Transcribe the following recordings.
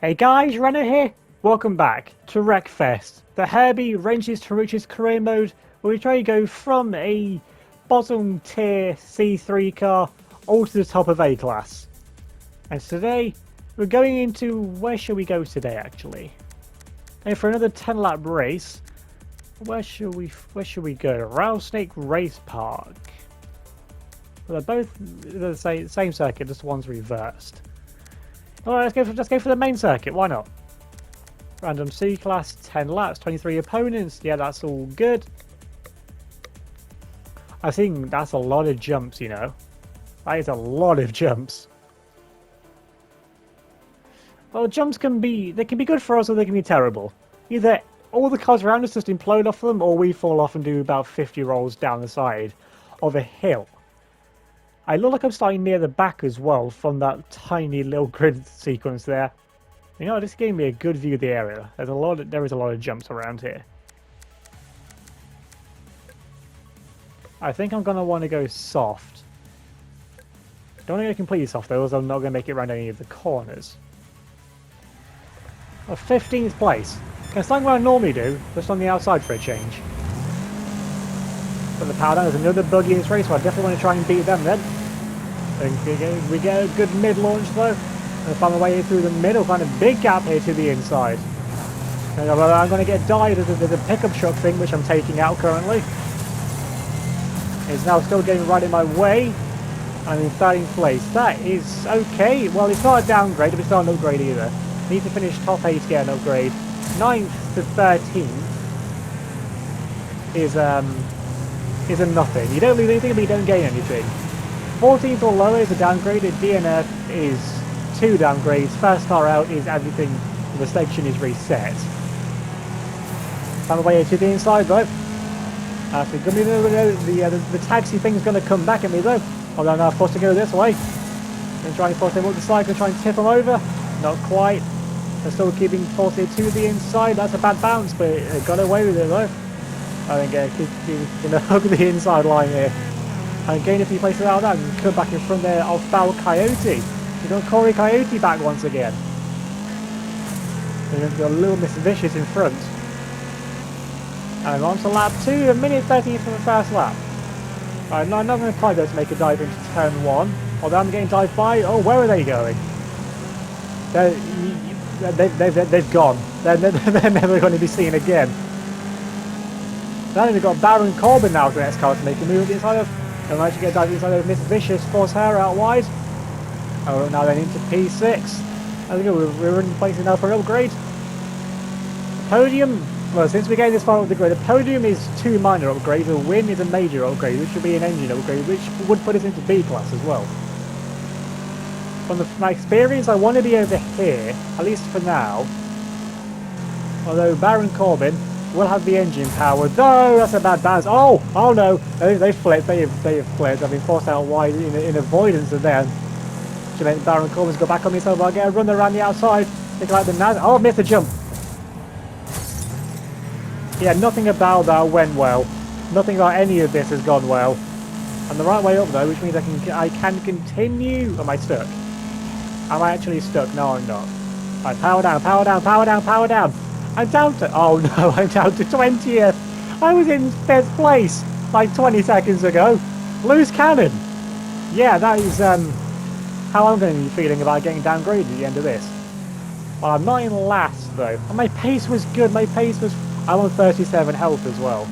Hey guys, Renner here. Welcome back to Wreckfest, the Herbie Ranges to Riches career mode where we try to go from a bottom tier C3 car all to the top of A class. And today we're going into, where shall we go today actually? And for another 10 lap race, where should we go? Rattlesnake Race Park. Well, they're both the same circuit, just one's reversed. Alright, let's go for the main circuit, why not? Random C class, 10 laps, 23 opponents, yeah, that's all good. I think that's a lot of jumps, you know. That is a lot of jumps. Well, jumps can be good for us or they can be terrible. Either all the cars around us just implode off them, or we fall off and do about 50 rolls down the side of a hill. I look like I'm starting near the back as well from that tiny little grid sequence there. You know, this gave me a good view of the area. There is a lot of jumps around here. I think I'm going to want to go soft. Don't want to go completely soft though, as I'm not going to make it around any of the corners. 15th place. Can I start what I normally do, just on the outside for a change. But the power down, there's another buggy in this race, so I definitely want to try and beat them then. And we get a good mid-launch though. And find my way through the middle, kind of big gap here to the inside. And I'm going to get died as the pickup truck thing, which I'm taking out currently. It's now still getting right in my way. I'm in 13th place. That is okay. Well, it's not a downgrade, but it's not an upgrade either. Need to finish top 8 to get an upgrade. 9th to 13th is a nothing. You don't lose anything, but you don't gain anything. 14th or lower is a downgrade. A DNF is 2 downgrades. First car out is everything. The section is reset. Found my way to the inside though. The taxi thing's going to come back at me though. Although I'm now forced to go this way. Going to try and force him up the side, going to try and tip him over. Not quite. They're still keeping forcing to the inside. That's a bad bounce, but it got away with it though. I think he's going to hug the inside line here. And gain a few places out of that and come back in front there of Foul Coyote. We've got Corey Coyote back once again. And we've got a little Miss Vicious in front. And on to lap 2, a minute 13 from the first lap. Alright, no, I'm not going to try though to make a dive into turn 1. Although I'm getting dived by. Oh, where are they going? They've gone. They're never going to be seen again. Now they've got Baron Corbin now for the next car to make a move inside of. And actually get dived inside of Miss Vicious, force her out wide. Oh, now then into P6. There we go, we're in places now for an upgrade. Podium, well, since we're getting this far up the grid, the podium is 2 minor upgrades, a win is a major upgrade, which would be an engine upgrade, which would put us into B class as well. From my experience, I want to be over here, at least for now. Although Baron Corbin will have the engine power. No, that's a bad bounce. Oh no, they flipped, they have flipped. I've been forced out wide in avoidance of them. Which meant Baron Corbin's got back on me, so I'll get a run around the outside. Think like the Naz. Oh, missed a jump. Yeah, nothing about that went well. Nothing about any of this has gone well. I'm the right way up though, which means I can continue. Am I stuck? Am I actually stuck? No, I'm not. Right, power down, power down, power down, power down. I'm down to, oh no, I'm down to 20th. I was in 5th place like 20 seconds ago. Loose cannon. Yeah, that is how I'm going to be feeling about getting downgraded at the end of this. Well, I'm not in last though. And my pace was good. My pace was, I'm on 37 health as well.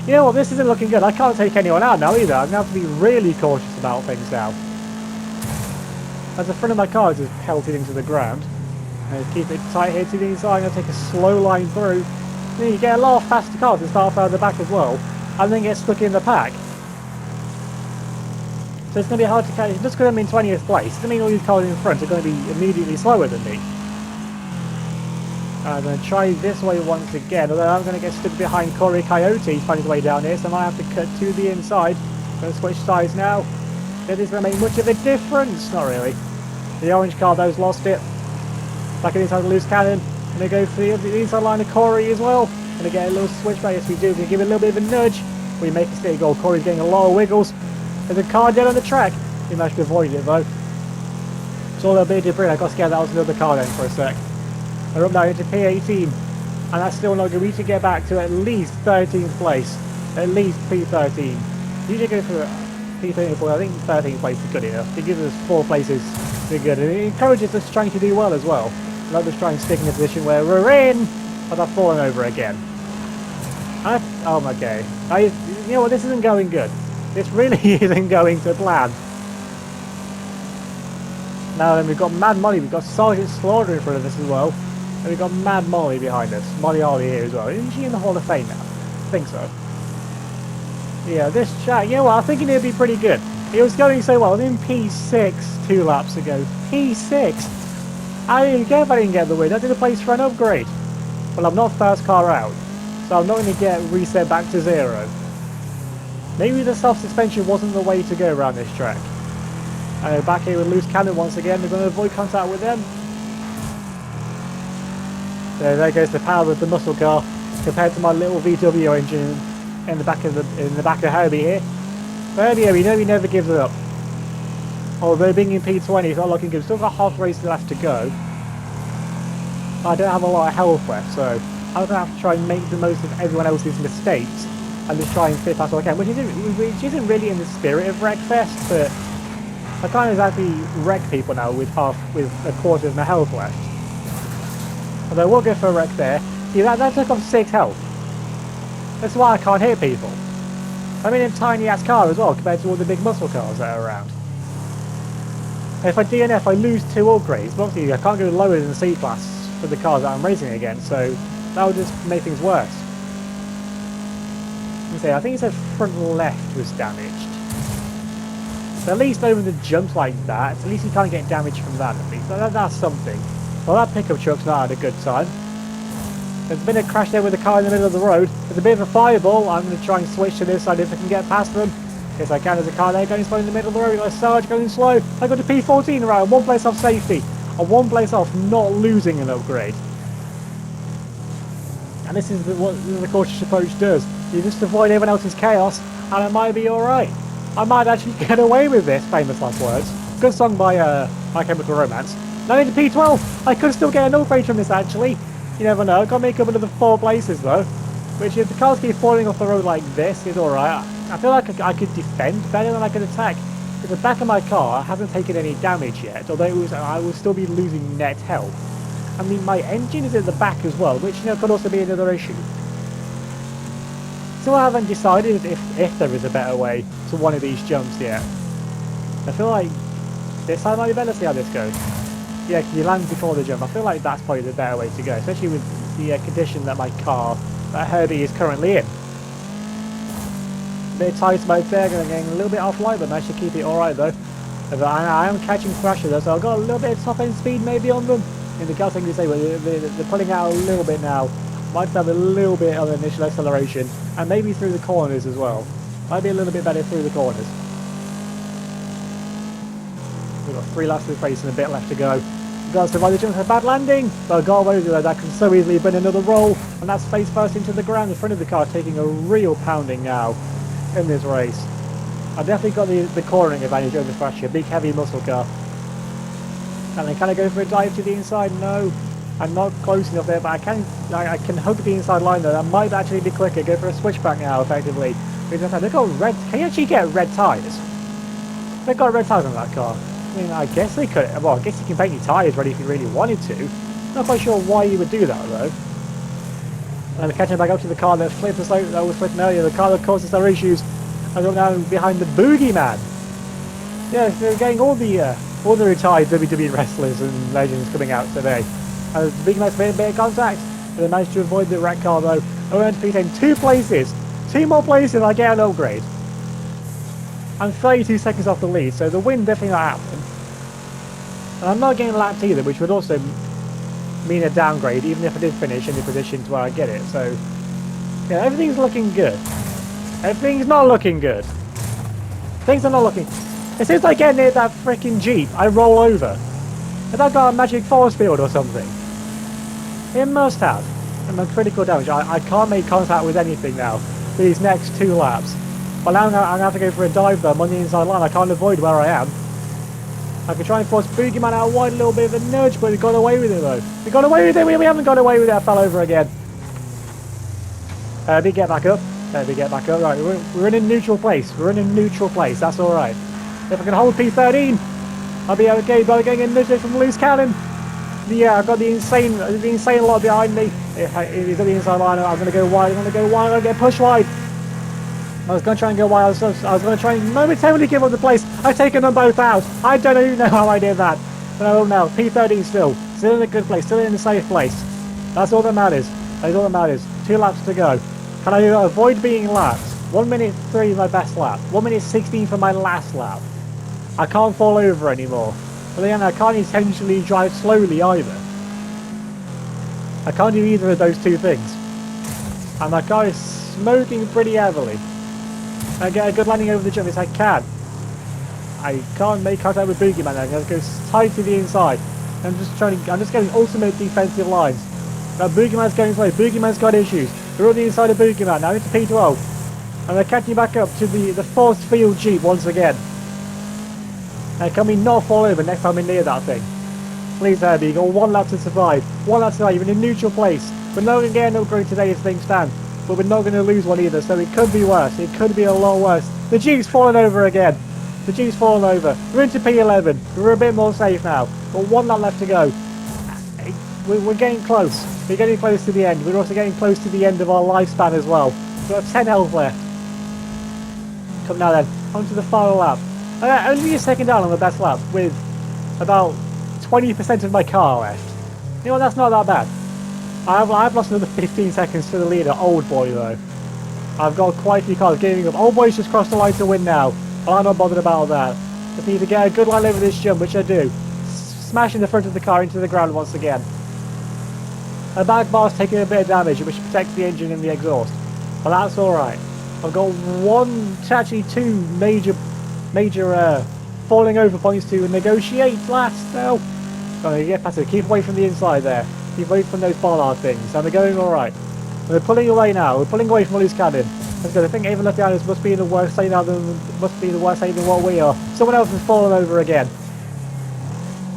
You know what, this isn't looking good. I can't take anyone out now either. I'm going to have to be really cautious about things now. As the front of my car is just pelted into the ground. Keep it tight here to the inside. I'm going to take a slow line through. Then you get a lot of faster cars that start further back as well, and then get stuck in the pack. So it's going to be hard to catch. Just because I'm in 20th place, doesn't mean all these cars in front are going to be immediately slower than me. I'm going to try this way once again, although I'm going to get stuck behind Corey Coyote. He's finding his way down here, so I might have to cut to the inside. I'm going to switch sides now. Is this going to make much of a difference? Not really. The orange car, those lost it. Back in the inside of the loose cannon. I'm going to go for the inside line of Corey as well. I'm going to get a little switch back as we do. We're going to give it a little bit of a nudge. We make a steady goal. Corey's getting a lot of wiggles. There's a car dead on the track. He managed to avoid it though. Saw a little bit of debris. I got scared that was another car then for a sec. We're up now into P18, and that's still not good. We need to get back to at least 13th place. At least P13. Usually go for P13, I think 13th place is good enough. It gives us 4 places to be good, and it encourages us trying to do well as well. Not just trying to stick in a position where we're in, but I've fallen over again. Oh my god. You know what, this isn't going good. This really isn't going to plan. Now then, we've got Mad Molly, we've got Sergeant Slaughter in front of us as well. And we've got Mad Molly behind us. Molly Harley here as well. Isn't she in the Hall of Fame now? I think so. Yeah, this track, you know what, I'm thinking it'd be pretty good. It was going so well. I was in P6 2 laps ago. P6! I didn't care if I didn't get the win. I did a place for an upgrade. Well, I'm not first car out, so I'm not going to get reset back to 0. Maybe the soft suspension wasn't the way to go around this track. Back here with Loose Cannon once again. We're going to avoid contact with them. There goes the power of the muscle car compared to my little VW engine in the back of Herbie here. But Herbie, we know he never gives it up. Although being in P20 is not looking good. Still got half race left to go. I don't have a lot of health left, so I'm going to have to try and make the most of everyone else's mistakes and just try and fit past what I can, which isn't really in the spirit of Wreckfest, but I can't exactly wreck people now with a quarter of my health left. Although we'll go for a wreck there. See, that took off 6 health. That's why I can't hit people. I'm in a tiny ass car as well compared to all the big muscle cars that are around. If I DNF, I lose 2 upgrades, but obviously I can't go lower than C-Class for the cars that I'm racing against, so that would just make things worse. I think it said front left was damaged. So at least over the jumps like that, at least you can't get damage from that at least. That's something. Well, that pickup truck's not had a good time. There's been a crash there with a car in the middle of the road. There's a bit of a fireball. I'm going to try and switch to this side if I can get past them. Yes, I can. There's a car there going slow in the middle of the road. There's Sarge going slow. I got to P14 right, 1 place off safety. I'm 1 place off not losing an upgrade. And this is what the cautious approach does. You just avoid everyone else's chaos, and it might be alright. I might actually get away with this, famous last words. Good song by My Chemical Romance. Now into P12. I could still get an upgrade from this, actually. You never know. I've got to make up another 4 places, though. Which, if the cars keep falling off the road like this, is alright. I feel like I could defend better than I could attack. Because the back of my car hasn't taken any damage yet, although I will still be losing net health. I mean, my engine is at the back as well, which, you know, could also be another issue. So I haven't decided if there is a better way to one of these jumps yet. I feel like this time might be better. See how this goes. Yeah, you land before the jump. I feel like that's probably the better way to go, especially with the condition that my car, that Herbie, is currently in. Bit of tire smoke there, getting a little bit offline, but managed to keep it alright though. I am catching crashes though, so I've got a little bit of top end speed maybe on them. In the car thing to say, well, they're pulling out a little bit now. Might have a little bit of initial acceleration, and maybe through the corners as well. Might be a little bit better through the corners. We've got 3 laps to the race and a bit left to go. We've got to survive the jump for a bad landing, but I got away with it. That can so easily have been another roll, and that's face first into the ground in front of the car, taking a real pounding now in this race. I've definitely got the cornering advantage over Thrasher, big heavy muscle car. And then can I go for a dive to the inside? No. I'm not close enough there, but I can hug the inside line though. That might actually be quicker. Go for a switchback now, effectively. They've got red. Can you actually get red tyres? They've got red tyres on that car. I mean, I guess they could. Well, I guess you can paint your tyres red if you really wanted to. Not quite sure why you would do that though. And catching back up to the car that flipped us out. That was flipping earlier. The car that caused us our issues. I go now behind the boogeyman. Yeah, they're getting all the retired WWE wrestlers and legends coming out today. And the big nice bit of contact, but they managed to avoid the wreck car though. I went to P10 2 places, 2 more places, I get an upgrade. I'm 32 seconds off the lead, so the win definitely not happening. And I'm not getting lapped either, which would also mean a downgrade, even if I did finish in the positions where I get it. So, yeah, everything's looking good. Everything's not looking good. Things are not looking. As soon as I get near that freaking Jeep, I roll over. Has that got a magic force field or something? It must have. And my critical damage. I can't make contact with anything now for these next 2 laps. But now I'm going to have to go for a dive though. I'm on the inside line. I can't avoid where I am. I could try and force Boogeyman out wide, a little bit of a nudge, but we got away with it though. We got away with it, we haven't got away with it, I fell over again. Herbie, get back up. Herbie, get back up. Right, we're in a neutral place. We're in a neutral place, that's alright. If I can hold P13, I'll be okay, but I'm getting a nudge from loose cannon. Yeah, I've got the insane lot behind me. He's at the inside line, I'm going to go wide, I'm going to get pushed wide. I was going to try and go wide, I was going to try and momentarily give up the place. I've taken them both out. I don't even know how I did that. But I don't know. P13 still in a good place, still in a safe place. That's all that matters. That's all that matters. 2 laps to go. Can I avoid being lapped? 1 minute 3 my best lap. 1 minute 16 for my last lap. I can't fall over anymore. But then I can't intentionally drive slowly either. I can't do either of those two things. And my car is smoking pretty heavily. I get a good landing over the jump as I can. I can't make contact with Boogeyman. I'm going to go tight to the inside. I'm just getting ultimate defensive lines. Now Boogeyman's going slow. Boogeyman's got issues. We're on the inside of Boogeyman. Now into P12. And they're catching back up to the force field Jeep once again. Now can we not fall over next time we're near that thing? Please Herbie, you've got 1 lap to survive. 1 lap to survive. You're in a neutral place. We're not going to get an upgrade today as things stand. But we're not going to lose one either, so it could be worse. It could be a lot worse. The Jeep's fallen over again. The Jeep's fallen over. We're into P11. We're a bit more safe now. But 1 lap left to go. We're getting close. We're getting close to the end. We're also getting close to the end of our lifespan as well. We've got 10 health left. Come now then. On to the final lap. Only a second down on the best lap with about 20% of my car left. You know what, that's not that bad. I've lost another 15 seconds to the leader, Old Boy though. I've got quite a few cars giving up. Old Boy's just crossed the line to win now. I'm not bothered about that. Just need to get a good line over this jump, which I do. Smashing the front of the car into the ground once again. The back bar's taking a bit of damage, which protects the engine and the exhaust. But that's alright. I've got actually two major falling over points to negotiate last now. Oh, you get past it. Keep away from the inside there. Keep away from those bollard things. And we're going alright. We're pulling away now. We're pulling away from a loose cannon. That's good. I think even left behind us must be in the worst state now than what we are. Someone else has fallen over again.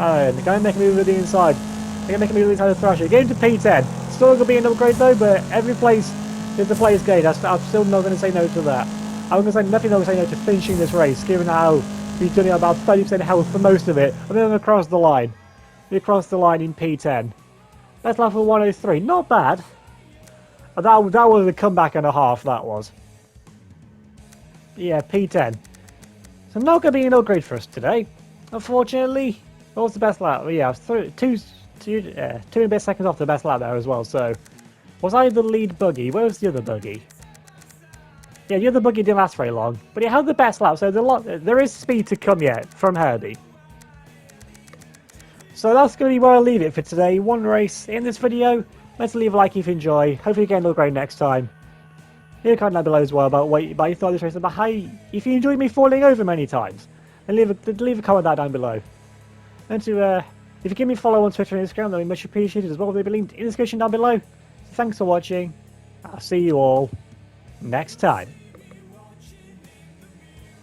Alright, they're going to make a move with the inside. They're going to make a move with the inside of Thrasher. Get into P10. Still going to be an upgrade though, but every place is the place gained. I'm still not going to say no to that. I'm going to say nothing. I'm going to say no to finishing this race, given how we've done it about 30% health for most of it, and then across the line. We crossed the line in P10. Let's lap for 103. Not bad. That was a comeback and a half, that was. Yeah, P10. So not going to be an upgrade for us today, unfortunately. What was the best lap? Well, yeah, I was two and a bit seconds off the best lap there as well, so... Was I the lead buggy? Where was the other buggy? Yeah, the other buggy didn't last very long, but it had the best lap, so there is speed to come yet from Herbie. So that's going to be where I'll leave it for today. One race in this video. Let's leave a like if you enjoy. Hopefully you get an upgrade next time. Leave a comment down below as well about what you thought of this race, about how if you enjoyed me falling over many times. And leave a comment down below. And if you give me a follow on Twitter and Instagram, that would be much appreciated as well. They'll be linked in the description down below. So thanks for watching. I'll see you all next time.